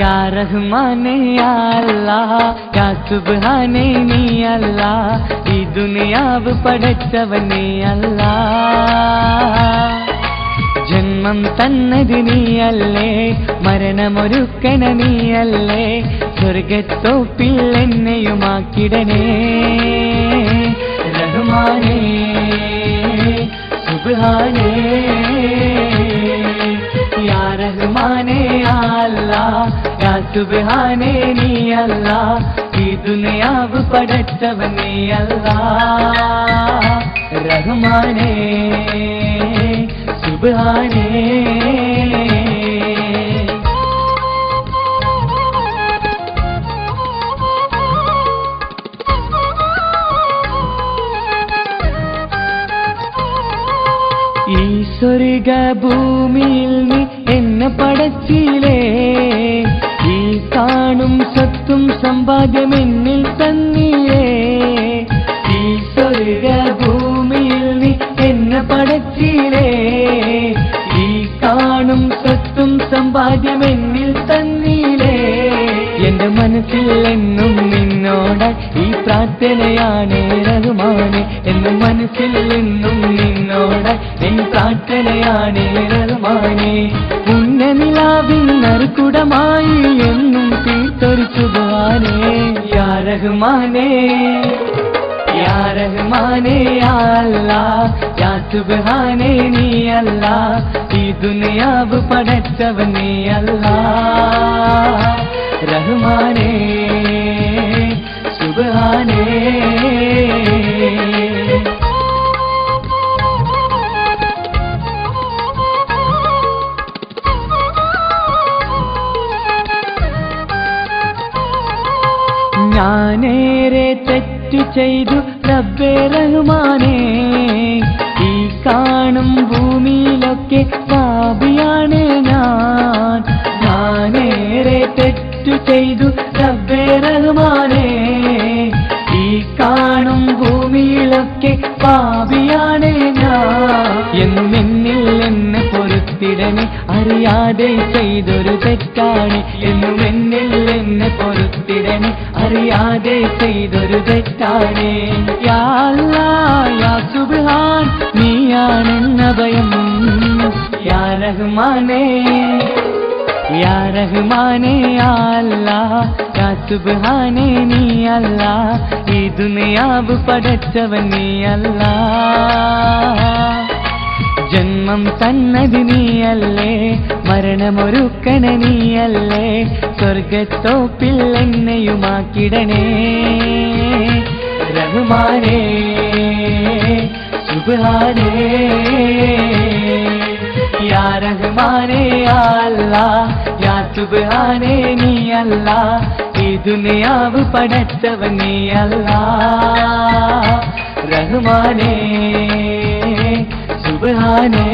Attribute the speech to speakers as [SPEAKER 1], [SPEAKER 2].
[SPEAKER 1] या रहमाने या अल्लाह या सुब्हाने नी अल्लाह ഈ ദുനിയാവ് പടച്ചവനേ അല്ലാഹ് ജന്മം തന്നത് നീയല്ലേ മരണമൊരുക്കണ നീയല്ലേ സ്വർഗത്തോപ്പിൽ എന്നെയുമാക്കിടണേ റഹ്മാനേ സുബ്ഹാനേ या रहमाने या अल्लाह या सुब्हाने नी अल्लाह ഈ ദുനിയാവ് പടച്ചവനേ അല്ലാഹ് റഹ്മാനേ സുബ്ഹാനേ ഈ സ്വർഗ ഭൂമിയിൽ നീ എന്നെ പടച്ചിലേ ഈ കാണും സ്വത്തും സമ്പാദ്യം എന്നിൽ തന്നിലേ ഈ സ്വർഗ ഭൂമിയിൽ നീ എന്നെ പടച്ചിലേ ഈ കാണും സ്വത്തും സമ്പാദ്യം എന്നിൽ തന്നിലേ എന്റെ മനസ്സിൽ എന്നും നിന്നോട് ഈ പ്രാർത്ഥനയാണ് റഹ്മാനേ എന്റെ മനസ്സിൽ എന്നും നിന്നോട് എൻ പ്രാർത്ഥനയാണ് റഹ്മാനേ പുണ്യനിലാവിൻ നറുകുടമായി എന്നും തീർത്തൊരു സുബ്ഹാനേ യാ റഹ്മാനേ या रहमाने या अल्लाह या सुब्हाने नी अल्लाह ഈ ദുനിയാവ് പടച്ചവനേ അല്ലാഹ് റഹ്മാനേ സുബ്ഹാനേ ഞാനേറെ തെറ്റു ചെയ്തു റബ്ബേ റഹ്മാനേ ഈ കാണും ഭൂമിയിലൊക്കെ പാപിയാണ് ഞാനേറെ തെറ്റു ചെയ്തു റബ്ബേ റഹ്മാനേ ഈ കാണും ഭൂമിയിലൊക്കെ പാപിയാണ് എന്നും എന്നിൽ എന്നെ പൊറുത്തിടണേ അറിയാതെ ചെയ്തൊരു തെറ്റാണ് എന്നും എന്നിൽ എന്നെ പൊറുത്തിടണേ അറിയാതെ ചെയ്തൊരു തെറ്റാണ് യാ അല്ലാഹ് യാ സുബ്ഹാൻ നീയാണെന്ന ഭയം യാ റഹ്മാനേ या रहमाने या अल्लाह या सुब्हाने नी अल्लाह ഈ ദുനിയാവ് പടച്ചവനേ അല്ലാഹ് ജന്മം തന്നത് നീയല്ലേ മരണമൊരുക്കണ നീയല്ലേ സ്വർഗത്തോപ്പിൽ എന്നെയുമാക്കിടണേ റഹ്മാനേ സുബ്ഹാനേ या रहमाने या अल्लाह या सुब्हाने नी अल्लाह ഈ ദുനിയാവ് പടച്ചവനേ അല്ലാഹ് റഹ്മാനേ സുബ്ഹാനേ